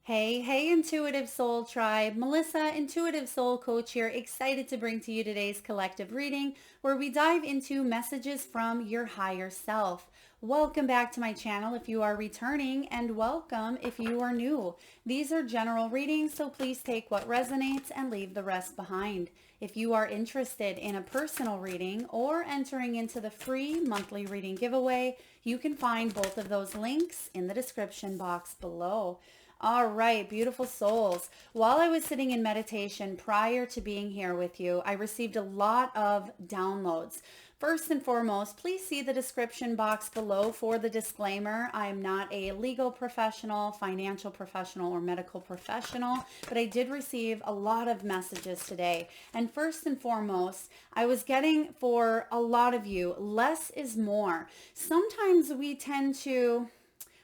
Hey, Intuitive Soul Tribe. Melissa, Intuitive Soul Coach here, excited to bring to you today's collective reading where we dive into messages from your higher self. Welcome back to my channel if you are returning, and welcome if you are new. These are general readings, so please take what resonates and leave the rest behind. If you are interested in a personal reading or entering into the free monthly reading giveaway, you can find both of those links in the description box below. All right, beautiful souls. While I was sitting in meditation prior to being here with you, I received a lot of downloads. First and foremost, please see the description box below for the disclaimer. I am not a legal professional, financial professional, or medical professional, but I did receive a lot of messages today. And first and foremost, I was getting, for a lot of you, less is more. Sometimes we tend to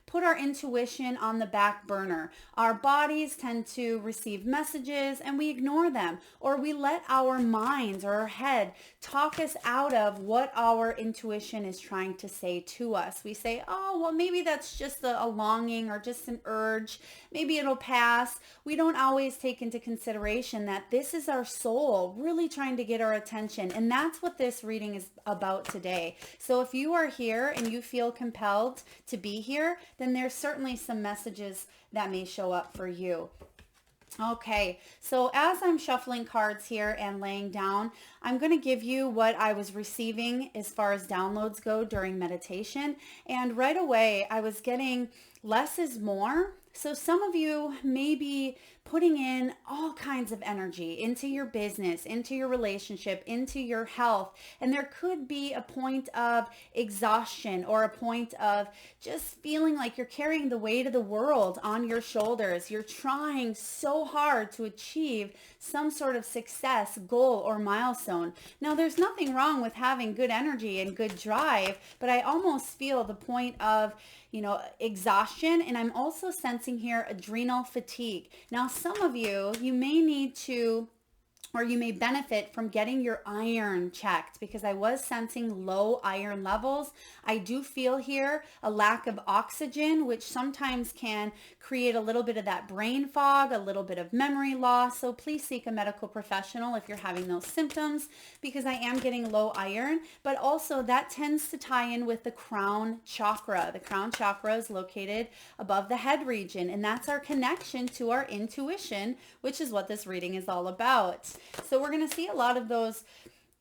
put our intuition on the back burner. Our bodies tend to receive messages and we ignore them, or we let our minds or our head talk us out of what our intuition is trying to say to us. We say, oh, well, maybe that's just a longing or just an urge. Maybe it'll pass. We don't always take into consideration that this is our soul really trying to get our attention. And that's what this reading is about today. So if you are here and you feel compelled to be here, then there's certainly some messages that may show up for you. Okay, so as I'm shuffling cards here and laying down, I'm going to give you what I was receiving as far as downloads go during meditation. And right away, I was getting less is more. So some of you may be putting in all kinds of energy into your business, into your relationship, into your health. And there could be a point of exhaustion or a point of just feeling like you're carrying the weight of the world on your shoulders. You're trying so hard to achieve some sort of success, goal, or milestone. Now, there's nothing wrong with having good energy and good drive, but I almost feel the point of exhaustion. And I'm also sensing here adrenal fatigue. Now, some of you, you may need to, or you may benefit from getting your iron checked, because I was sensing low iron levels. I do feel here a lack of oxygen, which sometimes can create a little bit of that brain fog, a little bit of memory loss. So please seek a medical professional if you're having those symptoms, because I am getting low iron. But also that tends to tie in with the crown chakra. The crown chakra is located above the head region, and that's our connection to our intuition, which is what this reading is all about. So we're going to see a lot of those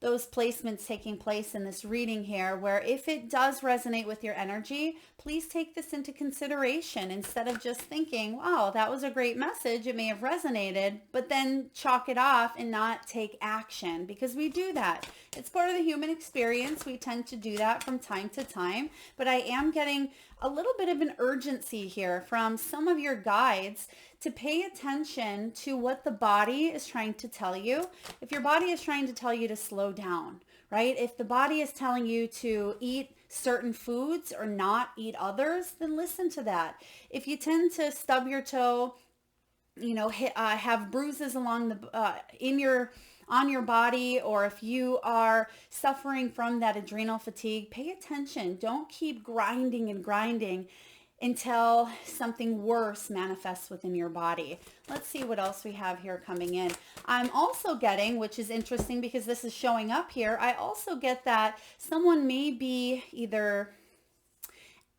placements taking place in this reading here, where if it does resonate with your energy, please take this into consideration instead of just thinking, wow, that was a great message. It may have resonated, but then chalk it off and not take action, because we do that. It's part of the human experience. We tend to do that from time to time, but I am getting a little bit of an urgency here from some of your guides to pay attention to what the body is trying to tell you. If your body is trying to tell you to slow down, right? If the body is telling you to eat certain foods or not eat others, then listen to that. If you tend to stub your toe, have bruises along the on your body, or if you are suffering from that adrenal fatigue, pay attention. Don't keep grinding and grinding until something worse manifests within your body. Let's see what else we have here coming in. I'm also getting, which is interesting because this is showing up here, I also get that someone may be either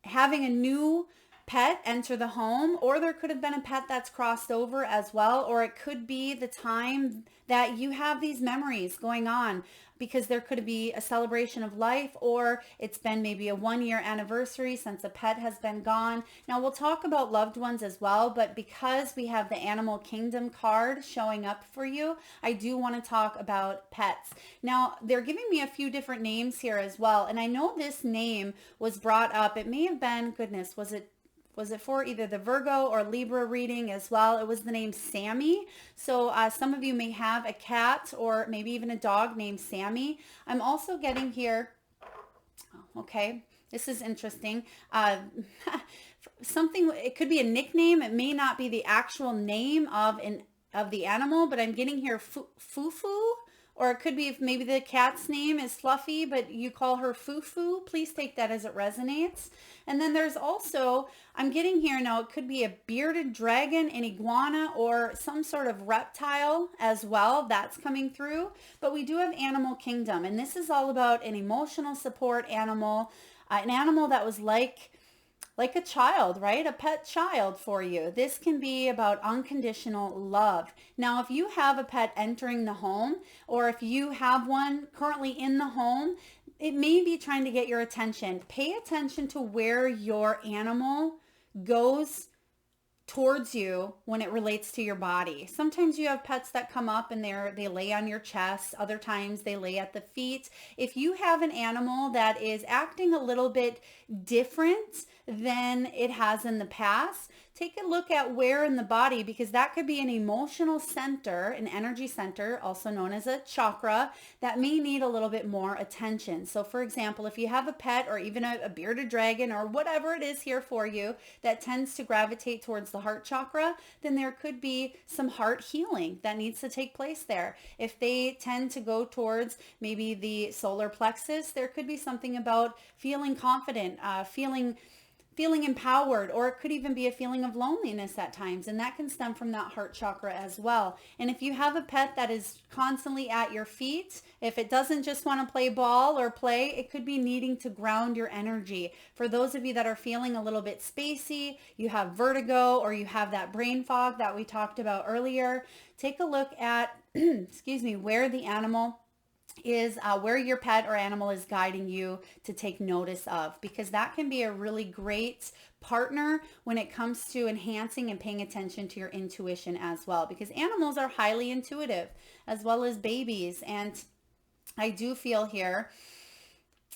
having a new pet enter the home, or there could have been a pet that's crossed over as well, or it could be the time that you have these memories going on because there could be a celebration of life, or it's been maybe a 1-year anniversary since a pet has been gone. Now we'll talk about loved ones as well, but because we have the Animal Kingdom card showing up for you, I do want to talk about pets. Now they're giving me a few different names here as well, and I know this name was brought up. It may have been, goodness, was it for either the Virgo or Libra reading as well? It was the name Sammy. So some of you may have a cat or maybe even a dog named Sammy. I'm also getting here, okay, this is interesting. Something, it could be a nickname. It may not be the actual name of the animal, but I'm getting here Fufu or it could be if maybe the cat's name is Fluffy, but you call her Fufu. Please take that as it resonates. And then there's also, I'm getting here now, it could be a bearded dragon, an iguana, or some sort of reptile as well. That's coming through. But we do have animal kingdom, and this is all about an emotional support animal, an animal that was like a child, right? A pet child for you. This can be about unconditional love. Now, if you have a pet entering the home, or if you have one currently in the home, it may be trying to get your attention. Pay attention to where your animal goes towards you when it relates to your body. Sometimes you have pets that come up and they lay on your chest. Other times they lay at the feet. If you have an animal that is acting a little bit different than it has in the past, take a look at where in the body, because that could be an emotional center, an energy center, also known as a chakra, that may need a little bit more attention. So for example, if you have a pet or even a bearded dragon or whatever it is here for you that tends to gravitate towards the heart chakra, then there could be some heart healing that needs to take place there. If they tend to go towards maybe the solar plexus, there could be something about feeling confident, feeling empowered, or it could even be a feeling of loneliness at times, and that can stem from that heart chakra as well. And if you have a pet that is constantly at your feet, if it doesn't just want to play ball or play, it could be needing to ground your energy. For those of you that are feeling a little bit spacey, you have vertigo, or you have that brain fog that we talked about earlier, take a look at excuse me, where the animal is, where your pet or animal is guiding you to take notice of, because that can be a really great partner when it comes to enhancing and paying attention to your intuition as well, because animals are highly intuitive as well as babies. And I do feel here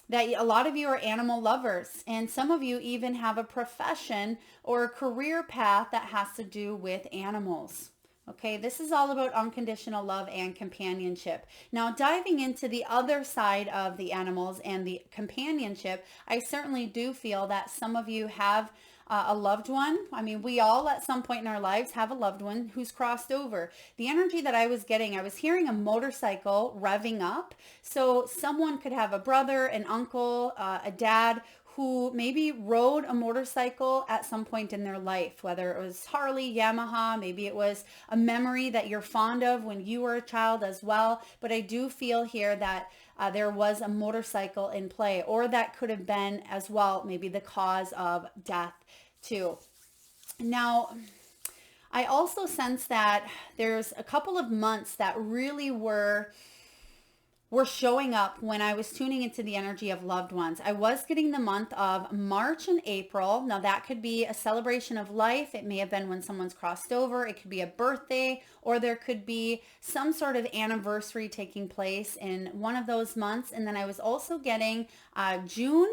that a lot of you are animal lovers, and some of you even have a profession or a career path that has to do with animals. Okay, this is all about unconditional love and companionship. Now, diving into the other side of the animals and the companionship, I certainly do feel that some of you have a loved one. I mean, we all at some point in our lives have a loved one who's crossed over. The energy that I was getting, I was hearing a motorcycle revving up. So someone could have a brother, an uncle, a dad who maybe rode a motorcycle at some point in their life, whether it was Harley, Yamaha, maybe it was a memory that you're fond of when you were a child as well. But I do feel here that there was a motorcycle in play, or that could have been as well maybe the cause of death too. Now, I also sense that there's a couple of months that really were showing up when I was tuning into the energy of loved ones. I was getting the month of March and April. Now that could be a celebration of life. It may have been when someone's crossed over. It could be a birthday, or there could be some sort of anniversary taking place in one of those months. And then I was also getting June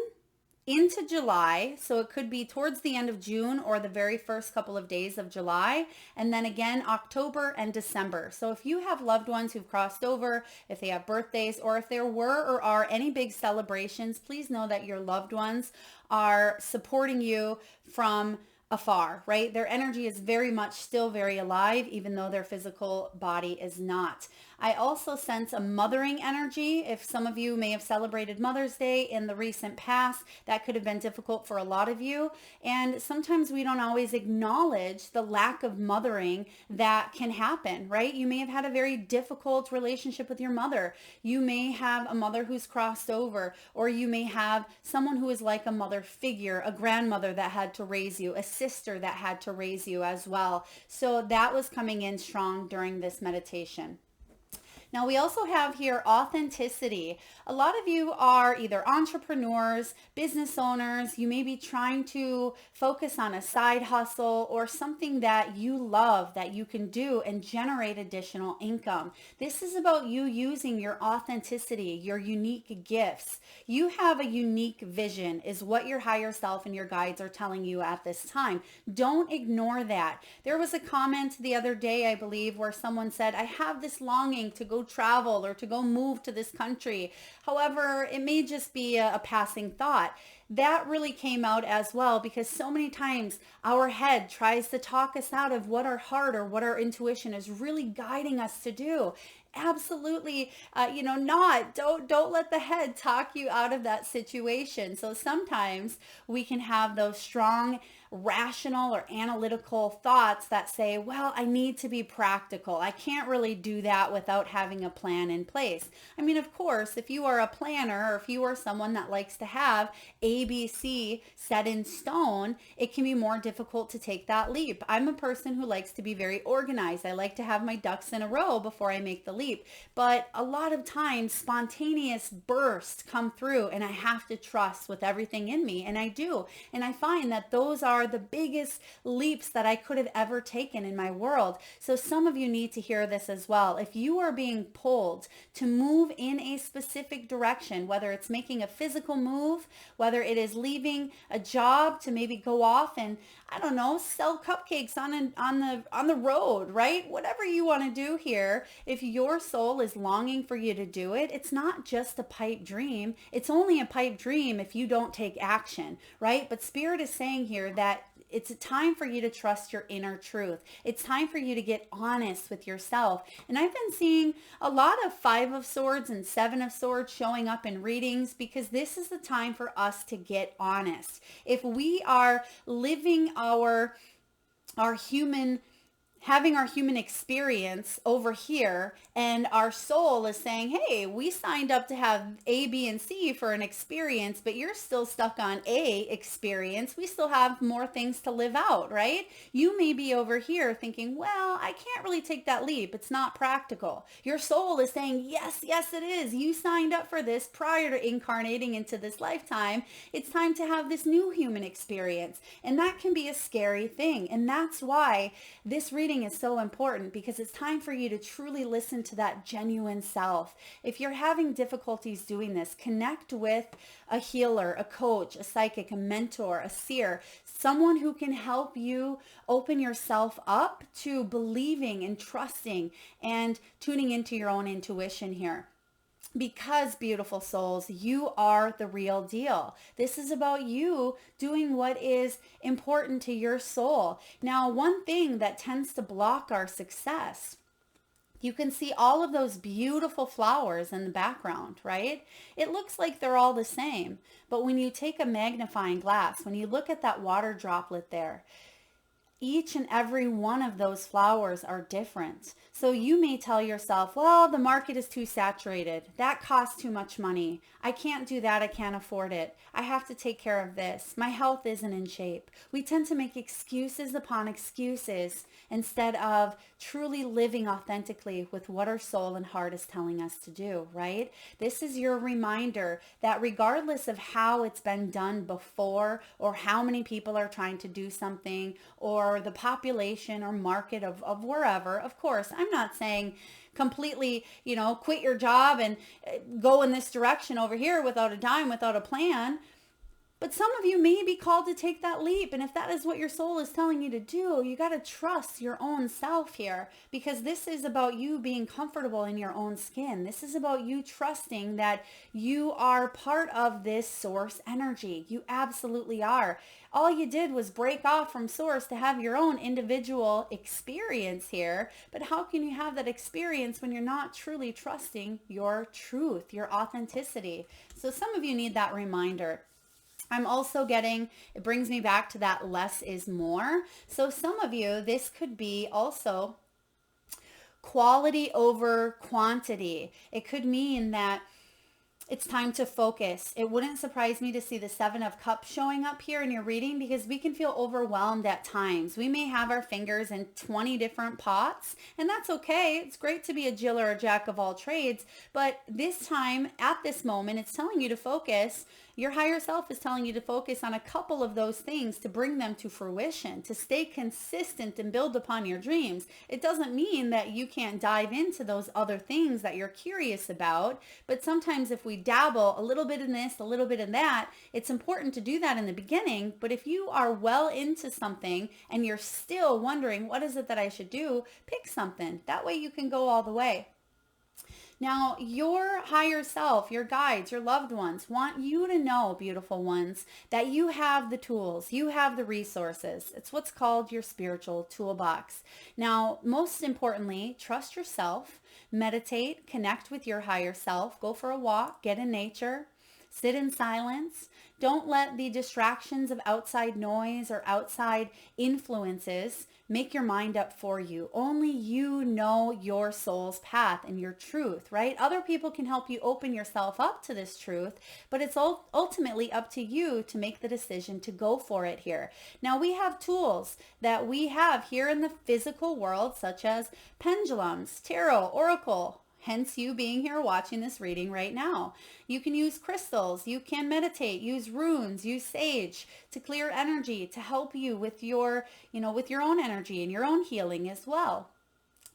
into July. So it could be towards the end of June or the very first couple of days of July. And then again, October and December. So if you have loved ones who've crossed over, if they have birthdays, or if there were or are any big celebrations, please know that your loved ones are supporting you from afar, right? Their energy is very much still very alive, even though their physical body is not. I also sense a mothering energy. If some of you may have celebrated Mother's Day in the recent past, that could have been difficult for a lot of you. And sometimes we don't always acknowledge the lack of mothering that can happen, right? You may have had a very difficult relationship with your mother. You may have a mother who's crossed over, or you may have someone who is like a mother figure, a grandmother that had to raise you, a sister that had to raise you as well. So that was coming in strong during this meditation. Now, we also have here authenticity. A lot of you are either entrepreneurs, business owners. You may be trying to focus on a side hustle or something that you love that you can do and generate additional income. This is about you using your authenticity, your unique gifts. You have a unique vision is what your higher self and your guides are telling you at this time. Don't ignore that. There was a comment the other day, I believe, where someone said, I have this longing to go travel or to go move to this country. However, it may just be a passing thought. That really came out as well, because so many times our head tries to talk us out of what our heart or what our intuition is really guiding us to do. absolutely, don't let the head talk you out of that situation. So sometimes we can have those strong rational or analytical thoughts that say, well, I need to be practical. I can't really do that without having a plan in place. I mean, of course, if you are a planner or if you are someone that likes to have ABC set in stone, it can be more difficult to take that leap. I'm a person who likes to be very organized. I like to have my ducks in a row before I make the leap. But a lot of times spontaneous bursts come through and I have to trust with everything in me. And I do. And I find that those are the biggest leaps that I could have ever taken in my world. So some of you need to hear this as well. If you are being pulled to move in a specific direction, whether it's making a physical move, whether it is leaving a job to maybe go off and, I don't know, sell cupcakes on the road, right? Whatever you want to do here, if your soul is longing for you to do it, it's not just a pipe dream. It's only a pipe dream if you don't take action, right? But Spirit is saying here that it's a time for you to trust your inner truth. It's time for you to get honest with yourself. And I've been seeing a lot of 5 of Swords and 7 of Swords showing up in readings because this is the time for us to get honest. If we are living our human having our human experience over here and our soul is saying, hey, we signed up to have A, B, and C for an experience, but you're still stuck on A experience. We still have more things to live out, right? You may be over here thinking, well, I can't really take that leap. It's not practical. Your soul is saying, yes, yes, it is. You signed up for this prior to incarnating into this lifetime. It's time to have this new human experience. And that can be a scary thing. And that's why this reading is so important, because it's time for you to truly listen to that genuine self. If you're having difficulties doing this, connect with a healer, a coach, a psychic, a mentor, a seer, someone who can help you open yourself up to believing and trusting and tuning into your own intuition here. Because, beautiful souls, you are the real deal. This is about you doing what is important to your soul. Now, one thing that tends to block our success, you can see all of those beautiful flowers in the background, right? It looks like they're all the same. But when you take a magnifying glass, when you look at that water droplet there, each and every one of those flowers are different. So you may tell yourself, well, the market is too saturated. That costs too much money. I can't do that. I can't afford it. I have to take care of this. My health isn't in shape. We tend to make excuses upon excuses instead of truly living authentically with what our soul and heart is telling us to do, right? This is your reminder that regardless of how it's been done before or how many people are trying to do something or the population or market of wherever, of course, I'm not saying completely, quit your job and go in this direction over here without a dime, without a plan. But some of you may be called to take that leap. And if that is what your soul is telling you to do, you got to trust your own self here, because this is about you being comfortable in your own skin. This is about you trusting that you are part of this source energy. You absolutely are. All you did was break off from source to have your own individual experience here. But how can you have that experience when you're not truly trusting your truth, your authenticity? So some of you need that reminder. I'm also getting, it brings me back to that less is more. So some of you, this could be also quality over quantity. It could mean that it's time to focus. It wouldn't surprise me to see the 7 of Cups showing up here in your reading, because we can feel overwhelmed at times. We may have our fingers in 20 different pots, and that's okay. It's great to be a Jill or a Jack of all trades, but this time, at this moment, it's telling you to focus. Your higher self is telling you to focus on a couple of those things to bring them to fruition, to stay consistent and build upon your dreams. It doesn't mean that you can't dive into those other things that you're curious about, but sometimes if we dabble a little bit in this, a little bit in that, it's important to do that in the beginning. But if you are well into something and you're still wondering, what is it that I should do? Pick something. That way you can go all the way. Now, your higher self, your guides, your loved ones want you to know, beautiful ones, that you have the tools, you have the resources. It's what's called your spiritual toolbox. Now, most importantly, trust yourself, meditate, connect with your higher self, go for a walk, get in nature, sit in silence. Don't let the distractions of outside noise or outside influences make your mind up for you. Only you know your soul's path and your truth, right? Other people can help you open yourself up to this truth, but it's ultimately up to you to make the decision to go for it here. Now, we have tools that we have here in the physical world, such as pendulums, tarot, oracle, hence you being here watching this reading right now. You can use crystals, you can meditate, use runes, use sage to clear energy, to help you with your, with your own energy and your own healing as well.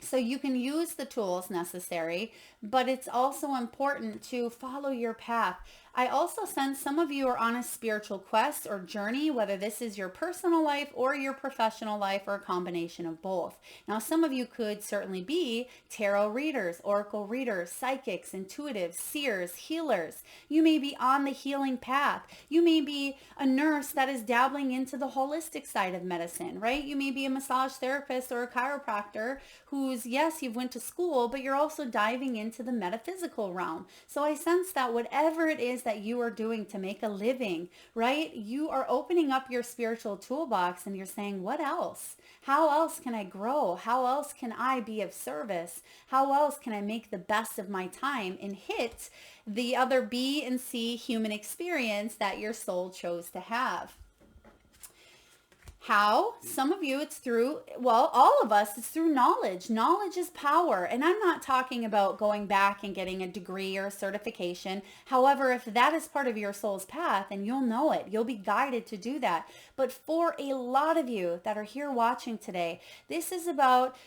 So you can use the tools necessary, but it's also important to follow your path. I also sense some of you are on a spiritual quest or journey, whether this is your personal life or your professional life or a combination of both. Now, some of you could certainly be tarot readers, oracle readers, psychics, intuitives, seers, healers. You may be on the healing path. You may be a nurse that is dabbling into the holistic side of medicine, right? You may be a massage therapist or a chiropractor who's, yes, you've went to school, but you're also diving into the metaphysical realm. So I sense that whatever it is that you are doing to make a living, right? You are opening up your spiritual toolbox and you're saying, what else? How else can I grow? How else can I be of service? How else can I make the best of my time and hit the other B and C human experience that your soul chose to have? How? Some of you, it's through, well, all of us, it's through knowledge. Knowledge is power. And I'm not talking about going back and getting a degree or a certification. However, if that is part of your soul's path, then you'll know it. You'll be guided to do that. But for a lot of you that are here watching today, this is about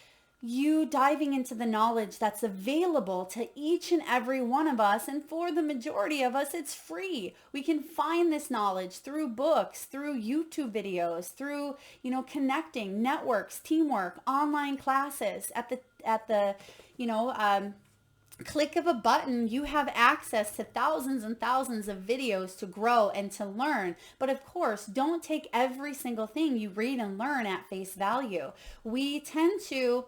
you diving into the knowledge that's available to each and every one of us. And for the majority of us, it's free. We can find this knowledge through books, through YouTube videos, through, connecting, networks, teamwork, online classes. At the click of a button, you have access to thousands and thousands of videos to grow and to learn. But of course, don't take every single thing you read and learn at face value. We tend to,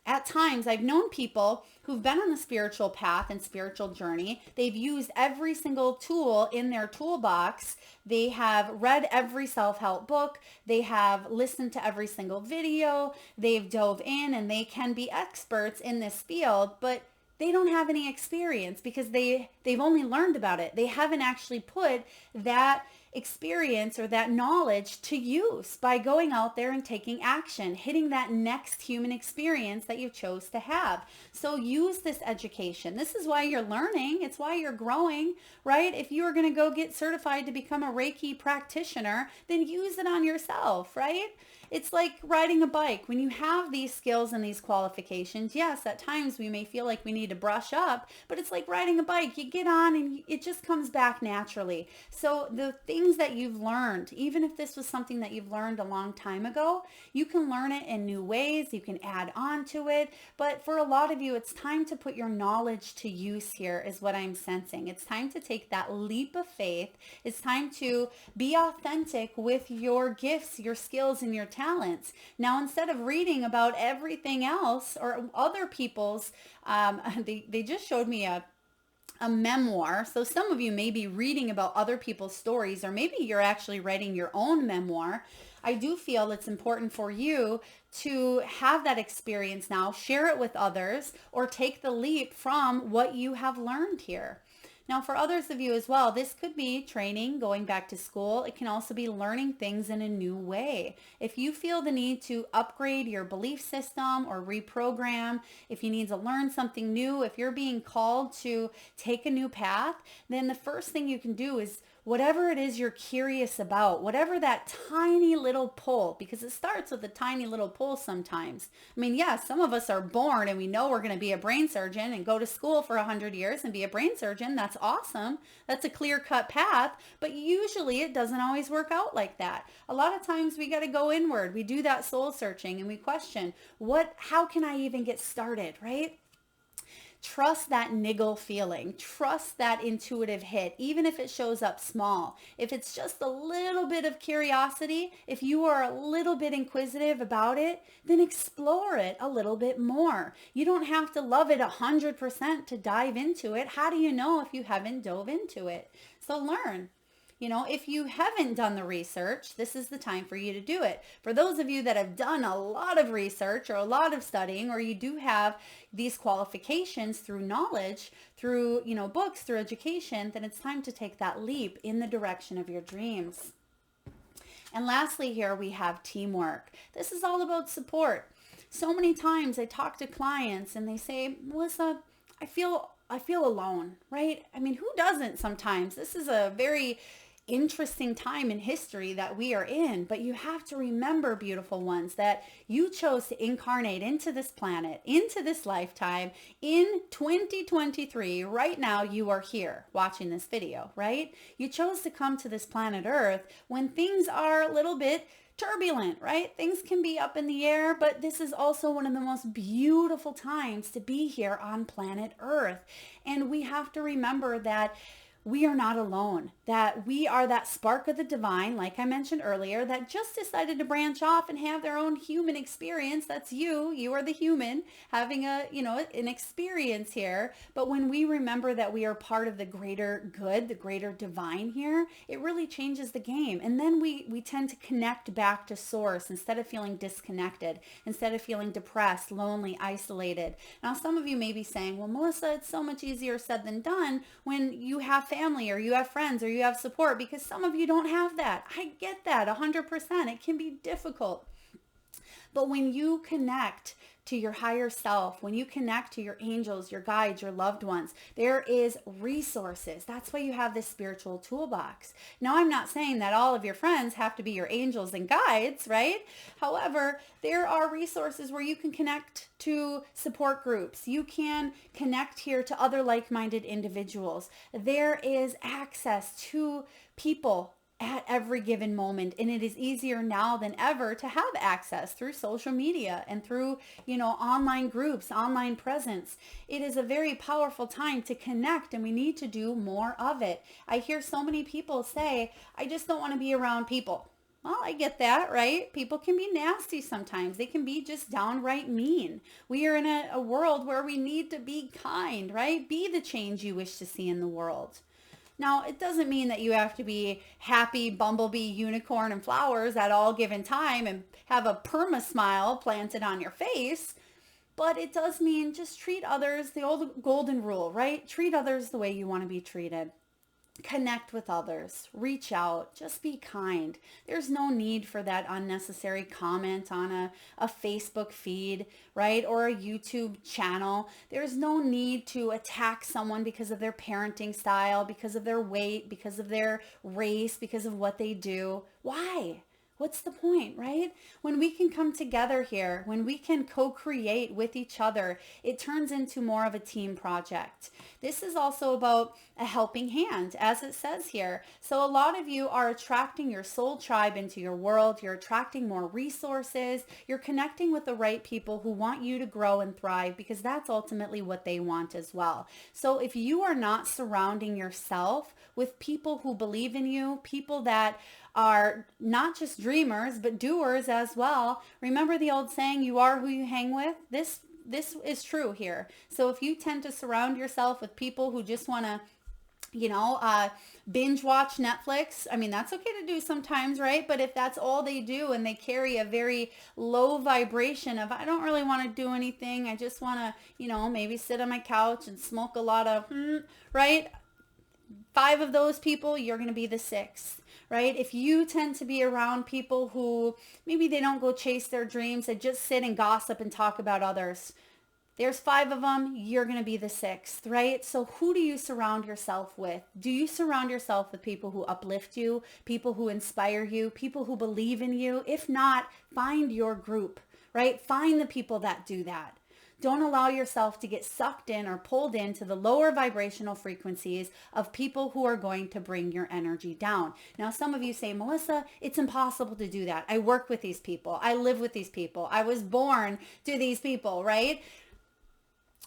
at times, I've known people who've been on the spiritual path and spiritual journey. They've used every single tool in their toolbox. They have read every self-help book. They have listened to every single video. They've dove in and they can be experts in this field, but they don't have any experience because they've only learned about it. They haven't actually put that experience or that knowledge to use by going out there and taking action, hitting that next human experience that you chose to have. So use this education. This is why you're learning. It's why you're growing, right? If you are going to go get certified to become a Reiki practitioner, then use it on yourself, right? It's like riding a bike. When you have these skills and these qualifications, yes, at times we may feel like we need to brush up, but it's like riding a bike. You get on and it just comes back naturally. So the things that you've learned, even if this was something that you've learned a long time ago, you can learn it in new ways. You can add on to it. But for a lot of you, it's time to put your knowledge to use here is what I'm sensing. It's time to take that leap of faith. It's time to be authentic with your gifts, your skills, and your talents. Now, instead of reading about everything else or other people's, they just showed me a memoir. So some of you may be reading about other people's stories, or maybe you're actually writing your own memoir. I do feel it's important for you to have that experience now, share it with others, or take the leap from what you have learned here. Now, for others of you as well, this could be training, going back to school. It can also be learning things in a new way. If you feel the need to upgrade your belief system or reprogram, if you need to learn something new, if you're being called to take a new path, then the first thing you can do is whatever it is you're curious about, whatever that tiny little pull, because it starts with a tiny little pull sometimes. I mean, yeah, some of us are born and we know we're going to be a brain surgeon and go to school for 100 years and be a brain surgeon. That's awesome. That's a clear-cut path, but usually it doesn't always work out like that. A lot of times we got to go inward. We do that soul searching and we question, how can I even get started, right? Trust that niggle feeling. Trust that intuitive hit, even if it shows up small. If it's just a little bit of curiosity, if you are a little bit inquisitive about it, then explore it a little bit more. You don't have to love it 100% to dive into it. How do you know if you haven't dove into it? So learn. If you haven't done the research, this is the time for you to do it. For those of you that have done a lot of research or a lot of studying, or you do have these qualifications through knowledge, through, books, through education, then it's time to take that leap in the direction of your dreams. And lastly, here we have teamwork. This is all about support. So many times I talk to clients and they say, Melissa, I feel alone, right? I mean, who doesn't sometimes? This is a very interesting time in history that we are in, but you have to remember, beautiful ones, that you chose to incarnate into this planet, into this lifetime in 2023. Right now, you are here watching this video, right? You chose to come to this planet Earth when things are a little bit turbulent, right? Things can be up in the air, but this is also one of the most beautiful times to be here on planet Earth. And we have to remember that we are not alone, that we are that spark of the divine, like I mentioned earlier, that just decided to branch off and have their own human experience. That's you. You are the human having an experience here. But when we remember that we are part of the greater good, the greater divine here, it really changes the game. And then we tend to connect back to source instead of feeling disconnected, instead of feeling depressed, lonely, isolated. Now, some of you may be saying, well, Melissa, it's so much easier said than done when you have family or you have friends or you have support, because some of you don't have that. I get that 100%. It can be difficult. But when you connect to your higher self, when you connect to your angels, your guides, your loved ones, there is resources. That's why you have this spiritual toolbox. Now, I'm not saying that all of your friends have to be your angels and guides, right? However, there are resources where you can connect to support groups. You can connect here to other like-minded individuals. There is access to people at every given moment, and it is easier now than ever to have access through social media and through online groups, online presence. It is a very powerful time to connect, and we need to do more of it. I hear so many people say, I just don't want to be around people. Well, I get that, right? People can be nasty sometimes. They can be just downright mean. We are in a world where we need to be kind, right? Be the change you wish to see in the world. Now, it doesn't mean that you have to be happy, bumblebee, unicorn, and flowers at all given time and have a perma smile planted on your face. But it does mean just treat others, the old golden rule, right? Treat others the way you want to be treated. Connect with others, reach out, just be kind. There's no need for that unnecessary comment on a Facebook feed, right? Or a YouTube channel. There's no need to attack someone because of their parenting style, because of their weight, because of their race, because of what they do. Why? What's the point, right? When we can come together here, when we can co-create with each other, it turns into more of a team project. This is also about a helping hand, as it says here. So a lot of you are attracting your soul tribe into your world. You're attracting more resources. You're connecting with the right people who want you to grow and thrive, because that's ultimately what they want as well. So if you are not surrounding yourself with people who believe in you, people that are not just dreamers, but doers as well. Remember the old saying, you are who you hang with? This is true here. So if you tend to surround yourself with people who just want to, binge watch Netflix, I mean, that's okay to do sometimes, right? But if that's all they do and they carry a very low vibration of, I don't really want to do anything, I just want to, maybe sit on my couch and smoke a lot of, right? 5 of those people, you're going to be the 6th. Right? If you tend to be around people who maybe they don't go chase their dreams, they just sit and gossip and talk about others. There's 5 of them, you're going to be the 6th, right? So who do you surround yourself with? Do you surround yourself with people who uplift you, people who inspire you, people who believe in you? If not, find your group, right? Find the people that do that. Don't allow yourself to get sucked in or pulled into the lower vibrational frequencies of people who are going to bring your energy down. Now, some of you say, Melissa, it's impossible to do that. I work with these people. I live with these people. I was born to these people, right?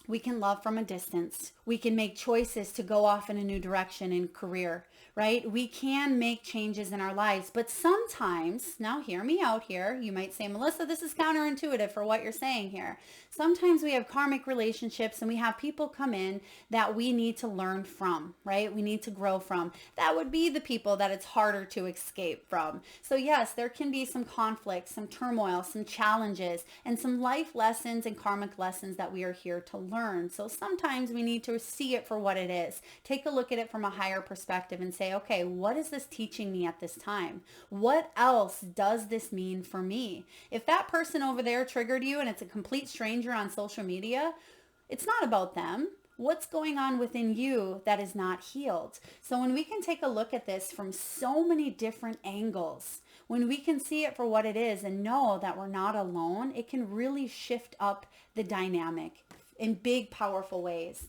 We can love from a distance. We can make choices to go off in a new direction in career, right? We can make changes in our lives, but sometimes, now hear me out here, you might say, Melissa, this is counterintuitive for what you're saying here. Sometimes we have karmic relationships and we have people come in that we need to learn from, right? We need to grow from. That would be the people that it's harder to escape from. So yes, there can be some conflict, some turmoil, some challenges, and some life lessons and karmic lessons that we are here to learn. So sometimes we need to see it for what it is. Take a look at it from a higher perspective and say, okay, what is this teaching me at this time? What else does this mean for me? If that person over there triggered you and it's a complete stranger on social media, it's not about them. What's going on within you that is not healed? So when we can take a look at this from so many different angles, when we can see it for what it is and know that we're not alone, it can really shift up the dynamic in big, powerful ways.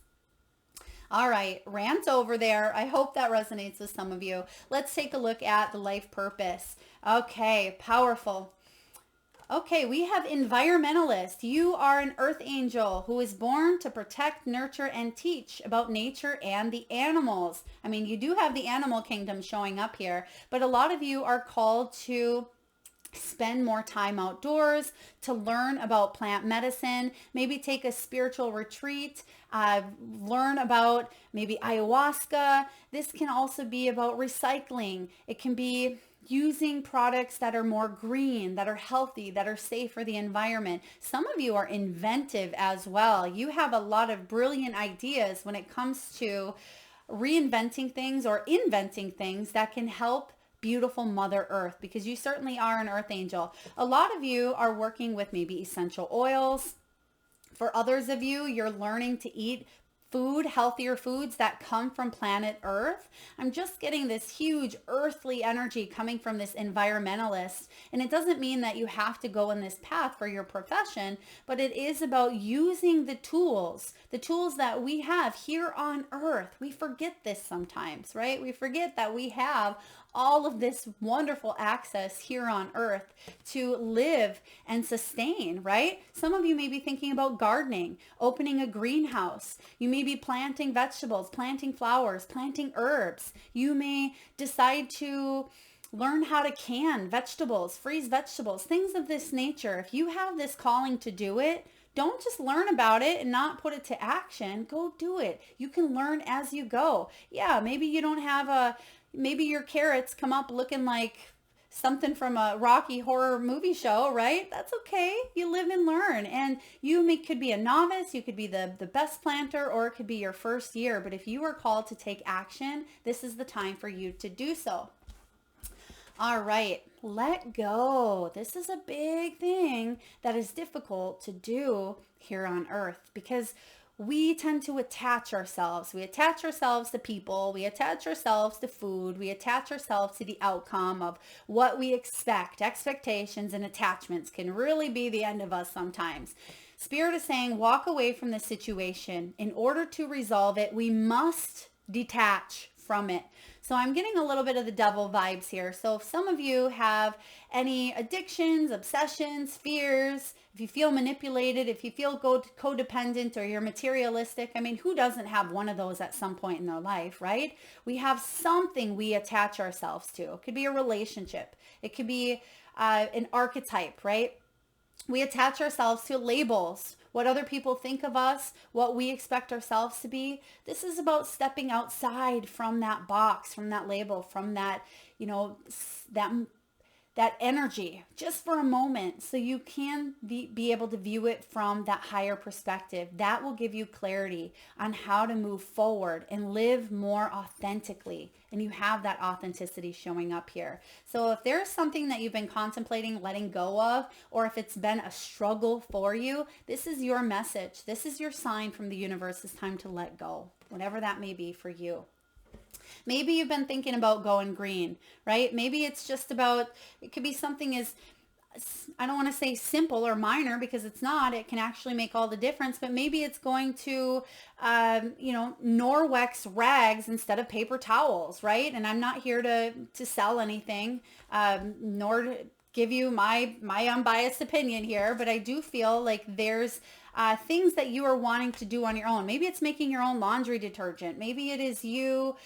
All right, rant over there. I hope that resonates with some of you. Let's take a look at the life purpose. Okay, powerful. Okay, we have environmentalist. You are an earth angel who is born to protect, nurture, and teach about nature and the animals. I mean, you do have the animal kingdom showing up here, but a lot of you are called to spend more time outdoors, to learn about plant medicine, maybe take a spiritual retreat, learn about maybe ayahuasca. This can also be about recycling. It can be using products that are more green, that are healthy, that are safe for the environment. Some of you are inventive as well. You have a lot of brilliant ideas when it comes to reinventing things or inventing things that can help beautiful Mother Earth, because you certainly are an earth angel. A lot of you are working with maybe essential oils. For others of you, you're learning to eat food, healthier foods that come from planet Earth. I'm just getting this huge earthly energy coming from this environmentalist. And it doesn't mean that you have to go in this path for your profession, but it is about using the tools that we have here on Earth. We forget this sometimes, right? We forget that we have all of this wonderful access here on Earth to live and sustain, right? Some of you may be thinking about gardening, opening a greenhouse. You may be planting vegetables, planting flowers, planting herbs. You may decide to learn how to can vegetables, freeze vegetables, things of this nature. If you have this calling to do it, don't just learn about it and not put it to action. Go do it. You can learn as you go. Yeah, maybe you don't have maybe your carrots come up looking like something from a Rocky Horror movie show, right? That's okay. You live and learn. And could be a novice, you could be the best planter, or it could be your first year. But if you are called to take action, this is the time for you to do so. All right, let go. This is a big thing that is difficult to do here on Earth, because we tend to attach ourselves. We attach ourselves to people. We attach ourselves to food. We attach ourselves to the outcome of what we expect. Expectations and attachments can really be the end of us sometimes. Spirit is saying, walk away from the situation. In order to resolve it, we must detach from it. So I'm getting a little bit of the devil vibes here. So if some of you have any addictions, obsessions, fears, if you feel manipulated, if you feel codependent, or you're materialistic, I mean, who doesn't have one of those at some point in their life, right? We have something we attach ourselves to. It could be a relationship. It could be an archetype, right? We attach ourselves to labels, what other people think of us, what we expect ourselves to be. This is about stepping outside from that box, from that label, from that, that energy just for a moment, so you can be able to view it from that higher perspective. That will give you clarity on how to move forward and live more authentically. And you have that authenticity showing up here. So if there's something that you've been contemplating letting go of, or if it's been a struggle for you, this is your message. This is your sign from the universe. It's time to let go, whatever that may be for you. Maybe you've been thinking about going green, right? Maybe it's just about, it could be something as, I don't want to say simple or minor, because it's not. It can actually make all the difference. But maybe it's going to, Norwex rags instead of paper towels, right? And I'm not here to sell anything, nor give you my unbiased opinion here, but I do feel like there's things that you are wanting to do on your own. Maybe it's making your own laundry detergent. Maybe it is you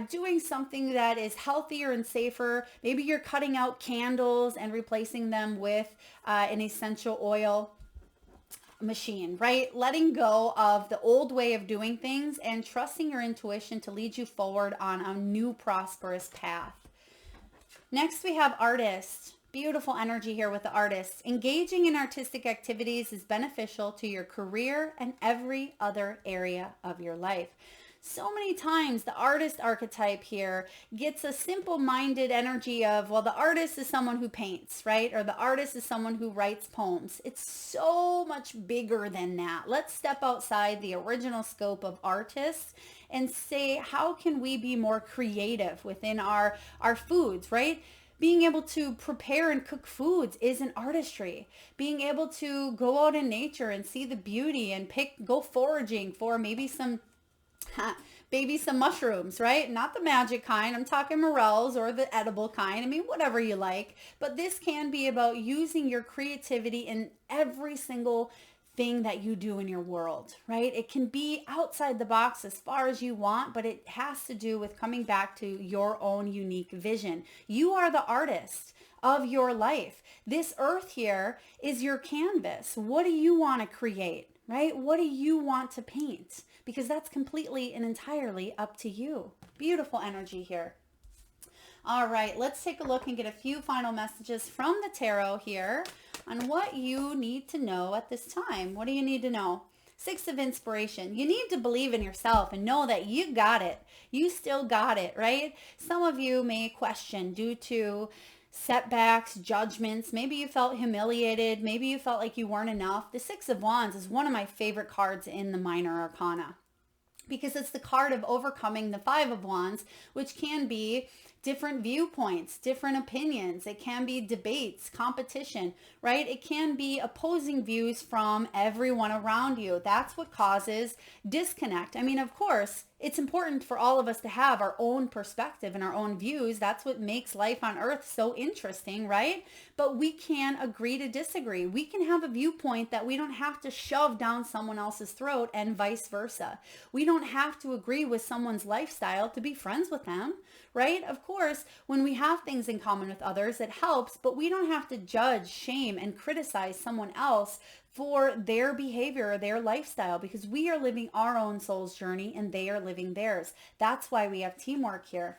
doing something that is healthier and safer. Maybe you're cutting out candles and replacing them with an essential oil machine, right? Letting go of the old way of doing things and trusting your intuition to lead you forward on a new prosperous path. Next, we have artists. Beautiful energy here with the artists. Engaging in artistic activities is beneficial to your career and every other area of your life. So many times the artist archetype here gets a simple-minded energy of, well, the artist is someone who paints, right? Or the artist is someone who writes poems. It's so much bigger than that. Let's step outside the original scope of artists and say, how can we be more creative within our foods, right? Being able to prepare and cook foods is an artistry. Being able to go out in nature and see the beauty and go foraging for maybe some mushrooms, right? Not the magic kind. I'm talking morels or the edible kind. I mean, whatever you like. But this can be about using your creativity in every single thing that you do in your world, right? It can be outside the box as far as you want, but it has to do with coming back to your own unique vision. You are the artist of your life. This earth here is your canvas. What do you want to create, right? What do you want to paint? Because that's completely and entirely up to you. Beautiful energy here. All right, let's take a look and get a few final messages from the tarot here on what you need to know at this time. What do you need to know? Six of Inspiration. You need to believe in yourself and know that you got it. You still got it, right? Some of you may question due to setbacks, judgments. Maybe you felt humiliated. Maybe you felt like you weren't enough. The Six of Wands is one of my favorite cards in the Minor Arcana because it's the card of overcoming the Five of Wands, which can be different viewpoints, different opinions. It can be debates, competition, right? It can be opposing views from everyone around you. That's what causes disconnect. I mean, of course, it's important for all of us to have our own perspective and our own views. That's what makes life on earth so interesting, right? But we can agree to disagree. We can have a viewpoint that we don't have to shove down someone else's throat and vice versa. We don't have to agree with someone's lifestyle to be friends with them, right? Of course, when we have things in common with others, it helps, but we don't have to judge, shame, and criticize someone else for their behavior or their lifestyle because we are living our own soul's journey and they are living theirs. That's why we have teamwork here.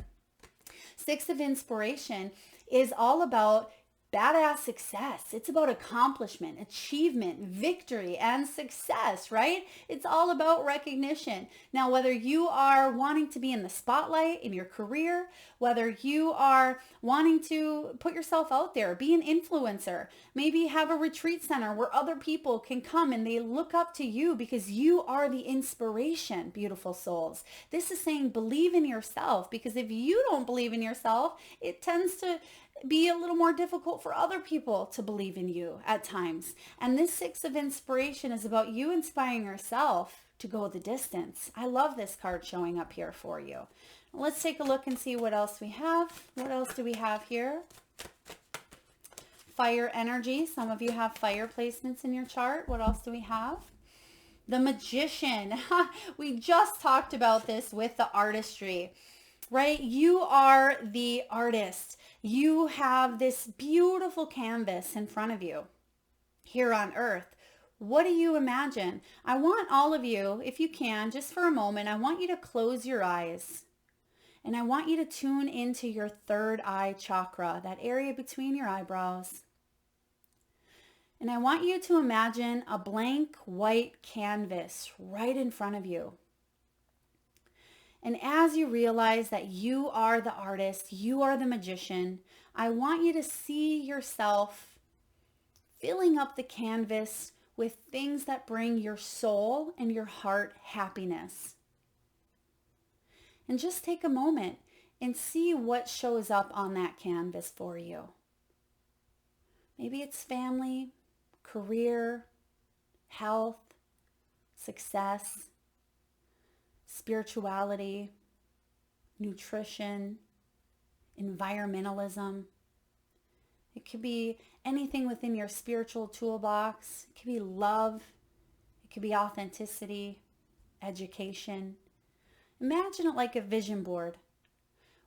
Six of Inspiration is all about badass success. It's about accomplishment, achievement, victory, and success, right? It's all about recognition. Now, whether you are wanting to be in the spotlight in your career, whether you are wanting to put yourself out there, be an influencer, maybe have a retreat center where other people can come and they look up to you because you are the inspiration, beautiful souls. This is saying believe in yourself because if you don't believe in yourself, it tends to be a little more difficult for other people to believe in you at times. And this Six of Inspiration is about you inspiring yourself to go the distance. I love this card showing up here for you. Let's take a look and see what else we have. What else do we have here? Fire energy. Some of you have fire placements in your chart. What else do we have? The Magician. We just talked about this with the artistry, right? You are the artist. You have this beautiful canvas in front of you here on earth. What do you imagine? I want all of you, if you can, just for a moment, I want you to close your eyes and I want you to tune into your third eye chakra, that area between your eyebrows. And I want you to imagine a blank white canvas right in front of you. And as you realize that you are the artist, you are the magician, I want you to see yourself filling up the canvas with things that bring your soul and your heart happiness. And just take a moment and see what shows up on that canvas for you. Maybe it's family, career, health, success, spirituality, nutrition, environmentalism. It could be anything within your spiritual toolbox. It could be love. It could be authenticity, education. Imagine it like a vision board.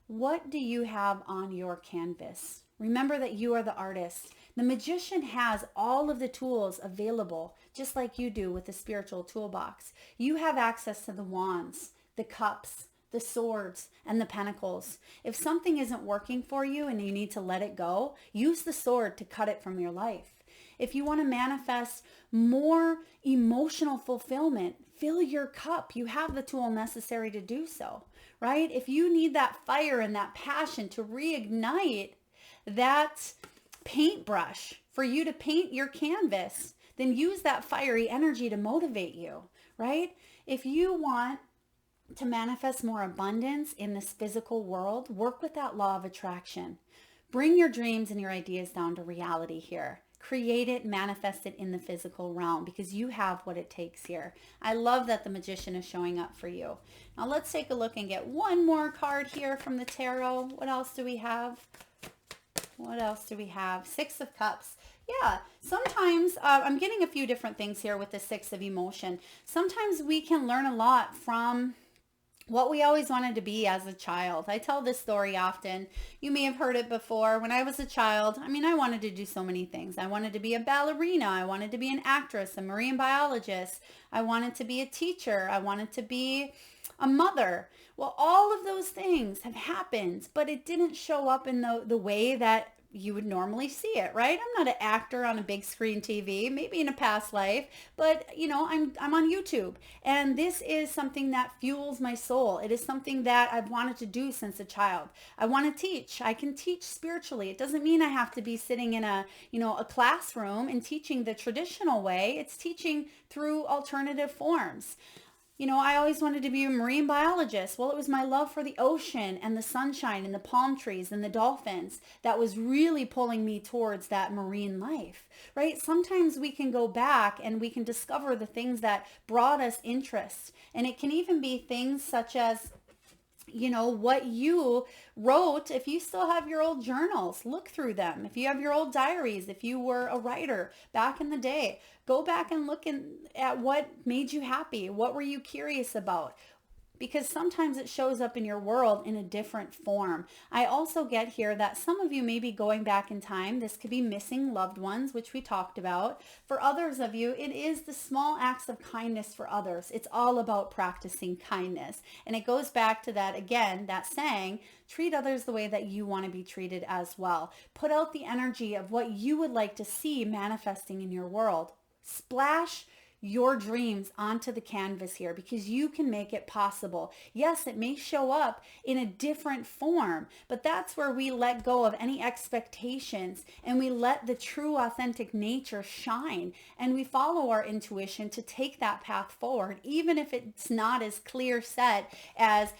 What do you have on your canvas? Remember that you are the artist. The magician has all of the tools available, just like you do with the spiritual toolbox. You have access to the wands, the cups, the swords, and the pentacles. If something isn't working for you and you need to let it go, use the sword to cut it from your life. If you want to manifest more emotional fulfillment, fill your cup. You have the tool necessary to do so, right? If you need that fire and that passion to reignite that paintbrush for you to paint your canvas, then use that fiery energy to motivate you, right? If you want to manifest more abundance in this physical world, work with that law of attraction. Bring your dreams and your ideas down to reality here. Create it, manifest it in the physical realm because you have what it takes here. I love that the magician is showing up for you. Now let's take a look and get one more card here from the tarot. What else do we have? What else do we have? Six of Cups. Yeah, sometimes I'm getting a few different things here with the Six of Emotion. Sometimes we can learn a lot from what we always wanted to be as a child. I tell this story often. You may have heard it before. When I was a child, I wanted to do so many things. I wanted to be a ballerina. I wanted to be an actress, a marine biologist. I wanted to be a teacher. I wanted to be a mother. Well, all of those things have happened, but it didn't show up in the way that you would normally see it, right? I'm not an actor on a big screen TV, maybe in a past life, but I'm on YouTube, and this is something that fuels my soul. It is something that I've wanted to do since a child. I want to teach. I can teach spiritually. It doesn't mean I have to be sitting in a classroom and teaching the traditional way. It's teaching through alternative forms. I always wanted to be a marine biologist. Well, it was my love for the ocean and the sunshine and the palm trees and the dolphins that was really pulling me towards that marine life, right? Sometimes we can go back and we can discover the things that brought us interest. And it can even be things such as what you wrote. If you still have your old journals, look through them. If you have your old diaries, if you were a writer back in the day, go back and look at what made you happy. What were you curious about? Because sometimes it shows up in your world in a different form. I also get here that some of you may be going back in time. This could be missing loved ones, which we talked about. For others of you, it is the small acts of kindness for others. It's all about practicing kindness. And it goes back to that, again, that saying, treat others the way that you want to be treated as well. Put out the energy of what you would like to see manifesting in your world. Splash your dreams onto the canvas here because you can make it possible. Yes, it may show up in a different form, but that's where we let go of any expectations and we let the true authentic nature shine and we follow our intuition to take that path forward, even if it's not as clear set as,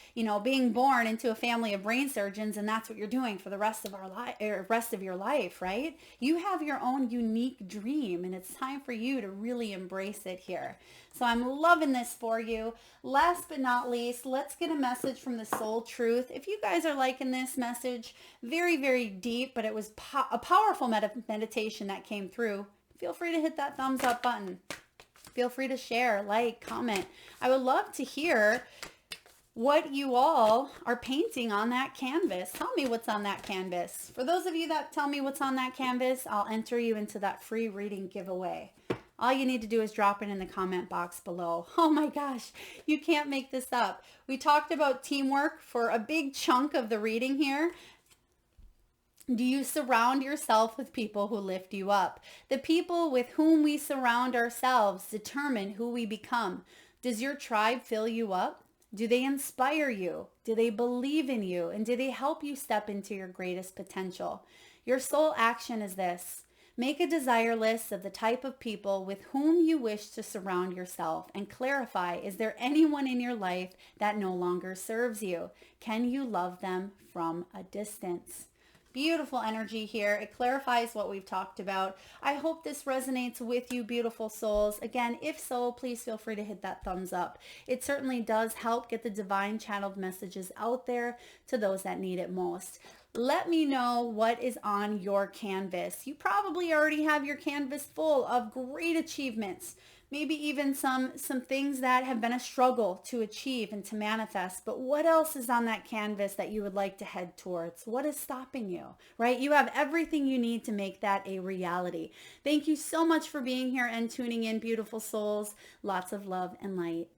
being born into a family of brain surgeons and that's what you're doing for the rest of your life, right? You have your own unique dream and it's time for you to really embrace it here. So I'm loving this for you. Last but not least, let's get a message from the Soul Truth. If you guys are liking this message, very, very deep, but it was a powerful meditation that came through, feel free to hit that thumbs up button. Feel free to share, like, comment. I would love to hear what you all are painting on that canvas. Tell me what's on that canvas. For those of you that tell me what's on that canvas, I'll enter you into that free reading giveaway. All you need to do is drop it in the comment box below. Oh my gosh, you can't make this up. We talked about teamwork for a big chunk of the reading here. Do you surround yourself with people who lift you up? The people with whom we surround ourselves determine who we become. Does your tribe fill you up? Do they inspire you? Do they believe in you? And do they help you step into your greatest potential? Your soul action is this. Make a desire list of the type of people with whom you wish to surround yourself and clarify, is there anyone in your life that no longer serves you? Can you love them from a distance? Beautiful energy here. It clarifies what we've talked about. I hope this resonates with you, beautiful souls. Again, if so, please feel free to hit that thumbs up. It certainly does help get the divine channeled messages out there to those that need it most. Let me know what is on your canvas. You probably already have your canvas full of great achievements, maybe even some things that have been a struggle to achieve and to manifest. But what else is on that canvas that you would like to head towards? What is stopping you, right? You have everything you need to make that a reality. Thank you so much for being here and tuning in, beautiful souls. Lots of love and light.